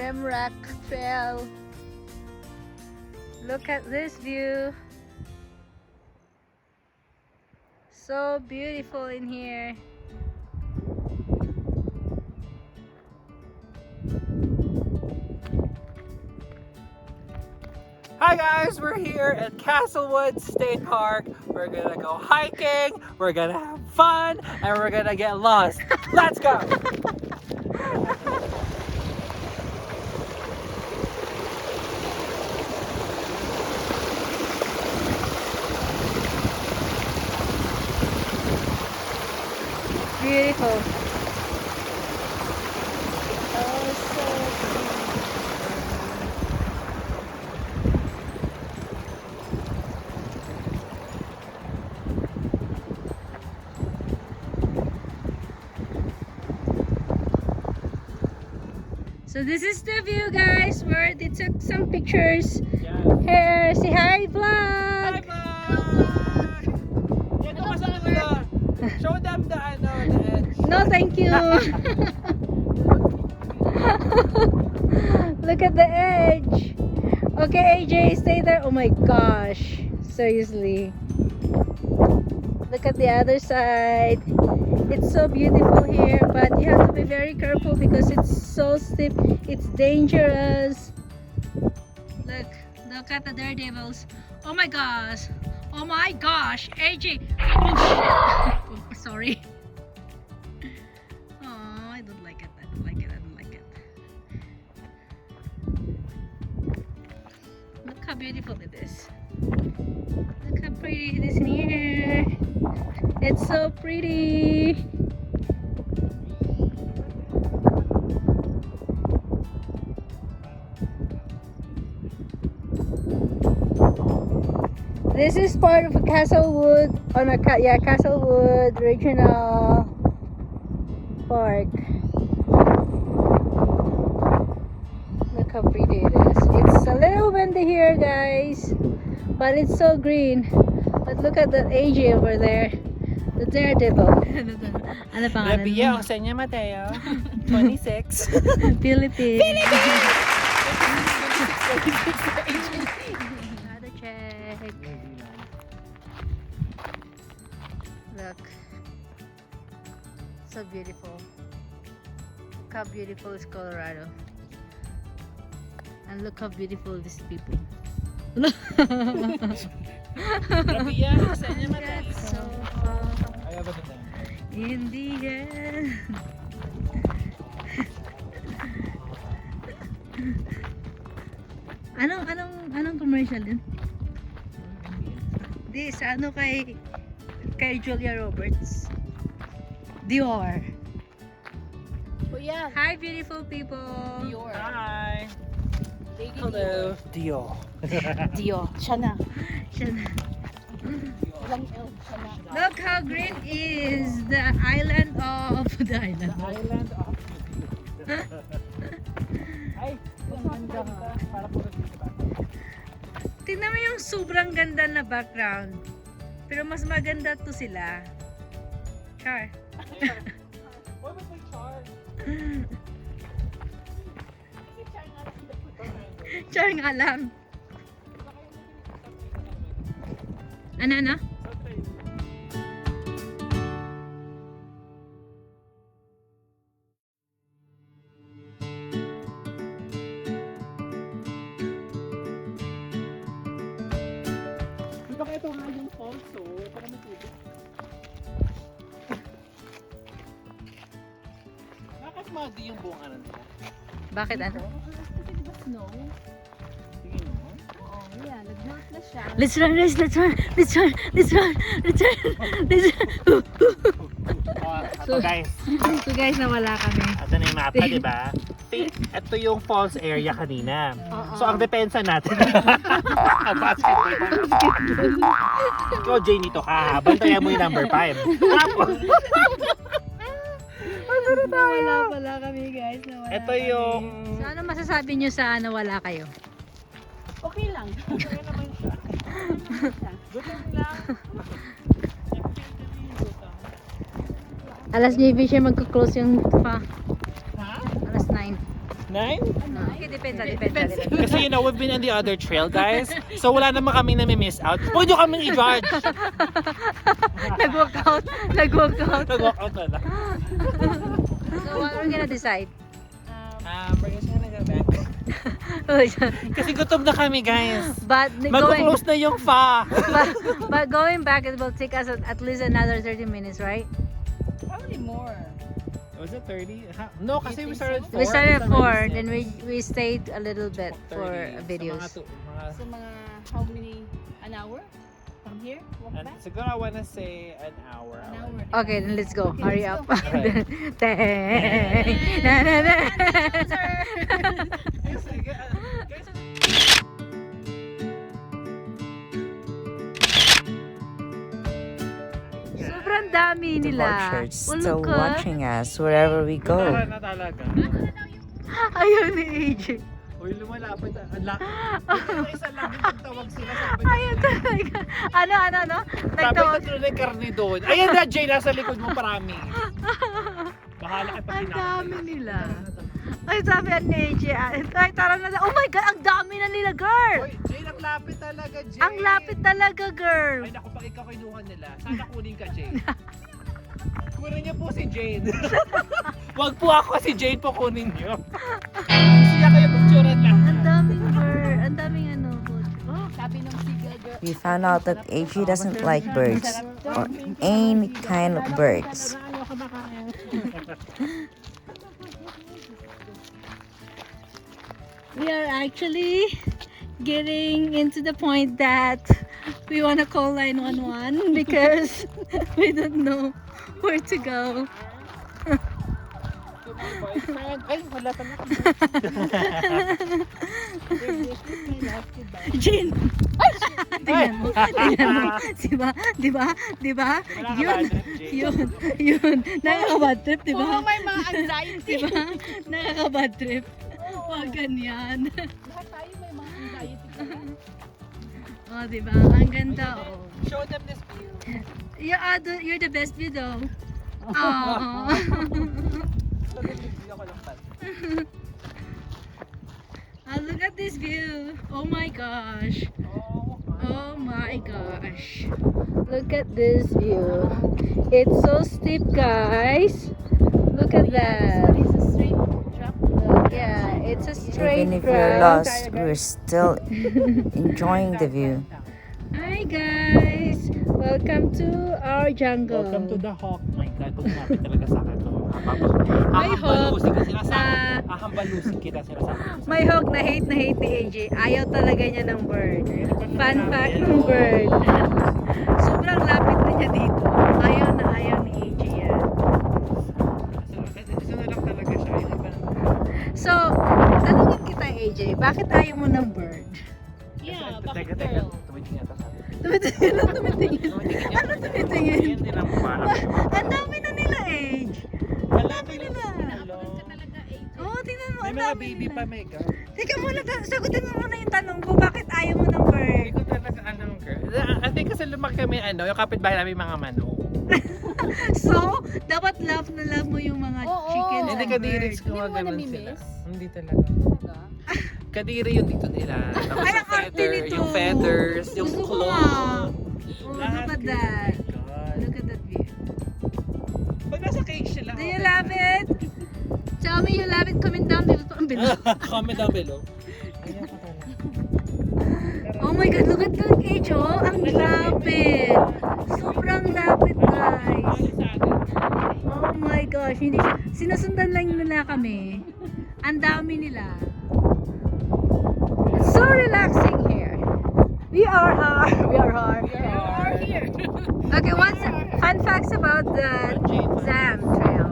Rimrock Trail. Look at this view. So beautiful in here. Hi guys, we're here at Castlewood State Park. We're gonna go hiking, we're gonna have fun, and we're gonna get lost. Let's go! Beautiful. Oh, so So this is the view, guys, where they took some pictures. Here, say hi, vlog. Show them the edge. No, thank you. Look at the edge. Okay, AJ, stay there. Oh my gosh, seriously. Look at the other side. It's so beautiful here, but you have to be very careful because it's so steep. It's dangerous. Look at the daredevils. Oh my gosh. Oh my gosh, AJ. Oh shit. Sorry. Oh, I don't like it. I don't like it. I don't like it. Look how beautiful it is. Look how pretty it is in here. It's so pretty. This is part of Castlewood, Castlewood Regional Park. Look how pretty it is. It's a little windy here, guys, but it's so green. But look at the AJ over there, the daredevil. Ano pangalan mo? Senya Mateo, 26. Philippines. Another check. Look, so beautiful. Look how beautiful is Colorado, and look how beautiful these people. That's so fun. Hindi yan. Anong commercial din? Di sa ano kay Julia Roberts. Dior. Oh yeah, Hi beautiful people. Dior. Hi. Lady Hello. Dio. Dior. Siya na. Siya na. Walang L. Siya na. Look how green is the island of the island. Island of Ay, Ganda. para puro dito ba? Tingnan mo yung sobrang ganda na background. Pero mas maganda to sila. Char. What was my char? Char nga lang. Ano? Di ba kaya ito nga yung falls, so para matubig? Bakit madi yung buong ano nila? Bakit ano? Kasi diba snow? Tingin mo? Oo, yeah. Nag-melt na siya. Let's run. Ito guys, So guys, nawala kami. ito na yung mapa, di ba? Ito yung falls area kanina. Oo. So ang depensa natin, basketball. Ikaw, Jay, nito ka. Bantayan mo yung number 5. Tapos, Nawala pala kami guys. Nawala ito kami. yung... So ano masasabi nyo sa nawala kayo? Okay lang. Okay naman siya. Good lang. Alas 9 siya magko-close yung pa. Ha? Alas 9. 9? Okay, depends. Kasi we've been on the other trail, guys. So wala naman kami nami-miss out. Huwag nyo kaming i-judge. Nag-workout. Nag-walk out na lang. So what are we gonna decide? We're just gonna go back. Kasi gutom na kami, guys. but Mag-close na yung fa. but going back, it will take us at least another 30 minutes, right? Probably more. Was it 30? No, kasi we started 4. We started at 4, then we stayed a little bit for videos. So mga how many? An hour? From here? Walk back? Siguro I wanna say an hour. An hour. Okay, then let's go. Okay, Hurry let's up. go. Okay. Sobrang dami The nila. vultures Oh, still look, ah. watching us wherever we go. Na talaga. Ayaw ni AJ. Uy, lumalapit. Ang laki. Isa lang yung tawag sila. Ayaw talaga. Ano? Sabi Nagtawag. ko na karne doon. Ayan na, Jay, nasa likod mo, parami. Bahala ka pag Ang dami nila. Ay, sabi ni AJ. Ay, tara na. Oh my God, ang dami na nila, girl. Uy, Jay, ang lapit talaga, Jay. Ang lapit talaga, girl. Ay, naku, pag ikaw kinuha nila, sana kunin ka, Jay. Kunin niyo po si Jane. Wag po ako, si Jane po kunin niyo. Siya kayo picturean lang. Ang daming bird. Ang daming ano. Oh, Sabi ng seagull girl. We found out that AG doesn't like birds or any kind of birds. we are actually getting into the point that we want to call 911 because we don't know where to go. Ay, wala ka na. Jane! Tingnan mo. Diba? Yun. Nakaka-bad trip, diba? Oh, may mga anxiety. Diba? Nakaka-bad trip. Huwag ganyan. Lahat tayo may mga anxiety. Oh, diba? Ang ganda, oh. Show them this view. You're the best view, though. Oh. Oh, look at this view. Oh my gosh. Oh my gosh. Look at this view. It's so steep, guys. Look at that. It's a straight drop. Yeah, it's a straight Even if we're drop. lost, we're still enjoying the view. Hi guys. Welcome to our jungle. Welcome to the hawk. My God, pag lumapit talaga sa akin ito. May hawk Ahambalusin ka sila sa akin. na- Ahambalusin kita sila sa akin. May hawk na hate ni AJ. Ayaw talaga niya ng bird. Fun fact ng bird. Sobrang lapit na niya dito. Ayaw ni AJ yan. Isa na lang talaga siya. Hindi pa So, tanungin kita AJ, bakit ayaw mo ng bird? Yeah, Teka, bakit teka. girl? Tumitingin yata sa akin. Tumitingin. Ano tumitingin? Hindi lang po parang. Ang dami na nila AJ. Malapit nila. Nakakulit ka talaga, AJ. Oo, tingnan mo. May Ang mga dami baby nila. pa, Mega. Teka muna, sagutin mo muna yung tanong ko, bakit ayaw mo ng bird? Hindi ko talaga alam, girl. I think kasi lumaki kami, yung kapitbahay namin mga manok. So, dapat love na love mo yung mga Oo. chickens Hindi and kadiri birds. ko Hindi mo ganun namimiss? sila. Hindi talaga. Talaga? Kadiri yung dito nila. Tapos Ay, yung ang arte nito. yung feathers, yung Gusto ko claw. nga. Oh, Lahat, look at girl. that. Oh my God. Look at that view. Pag nasa cage sila. Do you love it? Tell me you love it. Comment down below. Comment down below. Ayan ko talaga. Oh my God, look at that cage, oh. Ang lapit. Sobrang lapit, guys. Oh my gosh, hindi sinusundan lang nila kami. Ang dami nila. It's so relaxing here. We are here. Okay, what's fun facts about the Zam Trail?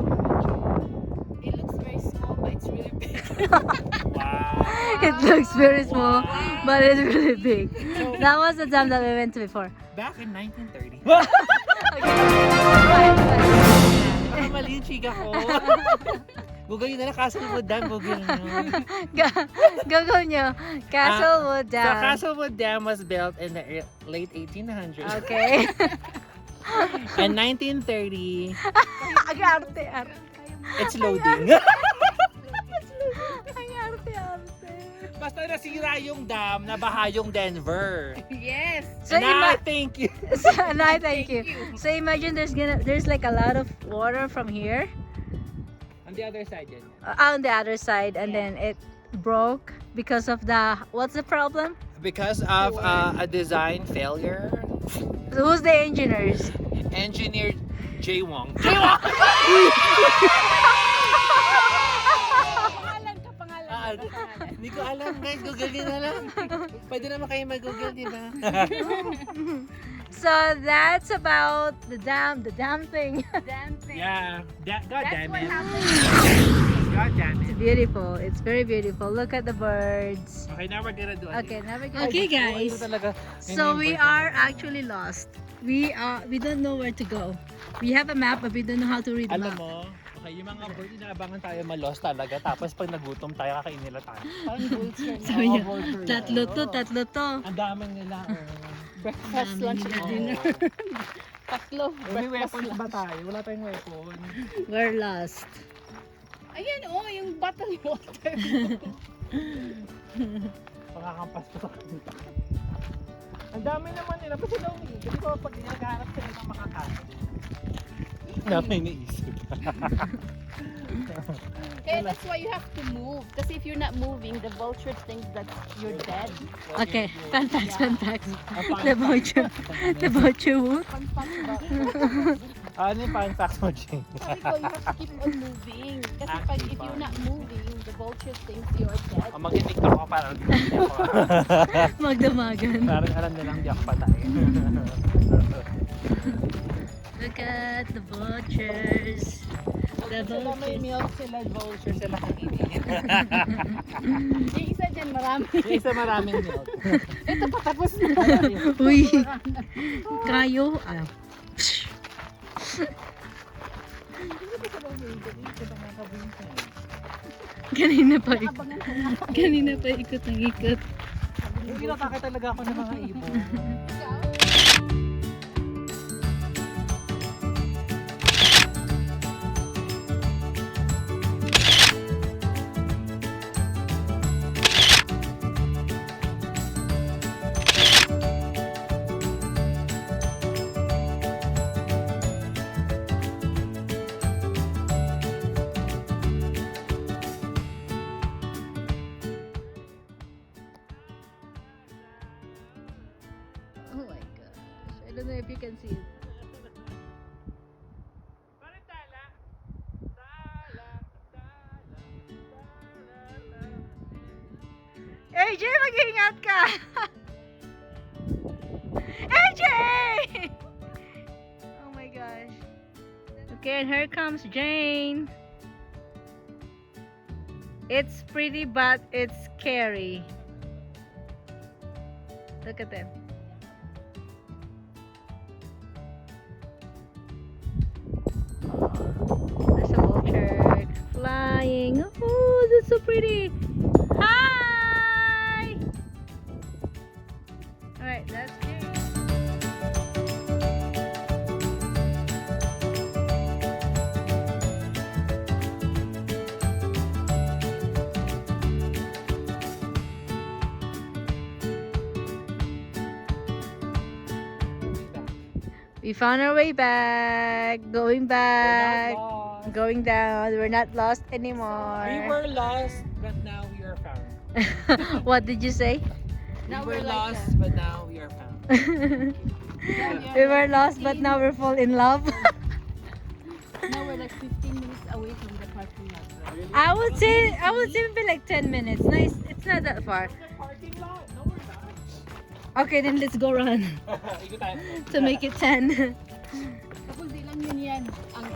It looks very small, but it's really big. Wow. It looks very small, but it's really big. That was the dam that we went to before. Back in 1930. Okay. Bye, bye. Baka mali yung chika ko. Google nyo na lang, Castlewood Dam. Google nyo. Google nyo. Castlewood So, Dam. Castlewood Dam was built in the late 1800s. Okay. In 1930, Arte. it's loading. Ang Basta nasira yung dam, nabaha yung Denver. Yes. So, Thank you. so no, thank you. So imagine there's like a lot of water from here On the other side yan. on the other side, and then it broke because of what's the problem? Because of a design failure, So who's the engineers? engineer Jay Wong. Pangalan ka. Hindi ko alam guys, google nyo na lang. Pwede naman kayo mag-google, di ba? So that's about the dam thing. Damn thing. Yeah, god That's damn what it. happened. God damn It's it. beautiful. It's very beautiful. Look at the birds. Okay, now we're gonna do it. Okay, now we're gonna. Okay, guys. So we are actually lost. We don't know where to go. We have a map, but we don't know how to read the Alam map. mo, okay, yung mga bird, inaabangan tayo ma-lost talaga. Tapos pag nagutom tayo, kakain nila tayo. Parang vulture na. Sabi niya, vulture. tatlo to. Ang daming nila. Breakfast, lunch, and dinner. Tatlo. May Breakfast, weapons ba lunch. tayo? Wala tayong weapon. We're lost. Ayan, yung bottle water. Pakakampas ko sa kanila. Ang dami naman nila. Kasi daw umiigil. Kasi pag naghahanap sila ng makakain. Ang dami iniisip. Kaya that's why you have to move. Kasi if you're not moving, the vulture thinks that you're dead. Okay, fun facts. Ang The voucher wood. Fun fact ba? Ano yung fun facts mo, Jane? Sabi ko, you have to keep on moving. Kasi pag if you're not moving, the vulture thinks you're dead. Ang mag-tiktok ko parang hindi ako. Magdamagan. Parang alam nilang di ako patay. Look at the vultures. The Sila may vultures. milk sila, vulture sila kainin. Yung isa dyan, marami. Yung isa maraming milk. Ito patapos na. Uy, kayo. Kanina pa ikot ng ikot. Hindi natake talaga ako ng mga ibon. Oh my gosh. I don't know if you can see it. AJ, mag-ingat ka! AJ! Oh my gosh. Okay, and here comes Jane. It's pretty, but it's scary. Look at them. There's a vulture flying. Oh, that's so pretty. Hi! Alright, that's cute. We found our way back. Going back. Going down. We're not lost anymore. We were lost, but now we are found. What did you say? Now We were we're like lost, but now we are found. We were lost, but now we're fall in love. Now we're like 15 minutes away from the parking lot. I would say maybe like 10 minutes. Nice. It's not that far. Parking lot? No, we're not. Okay, then let's go run Ikot tayo. to make it 10. Tapos di lang yun yan. Ang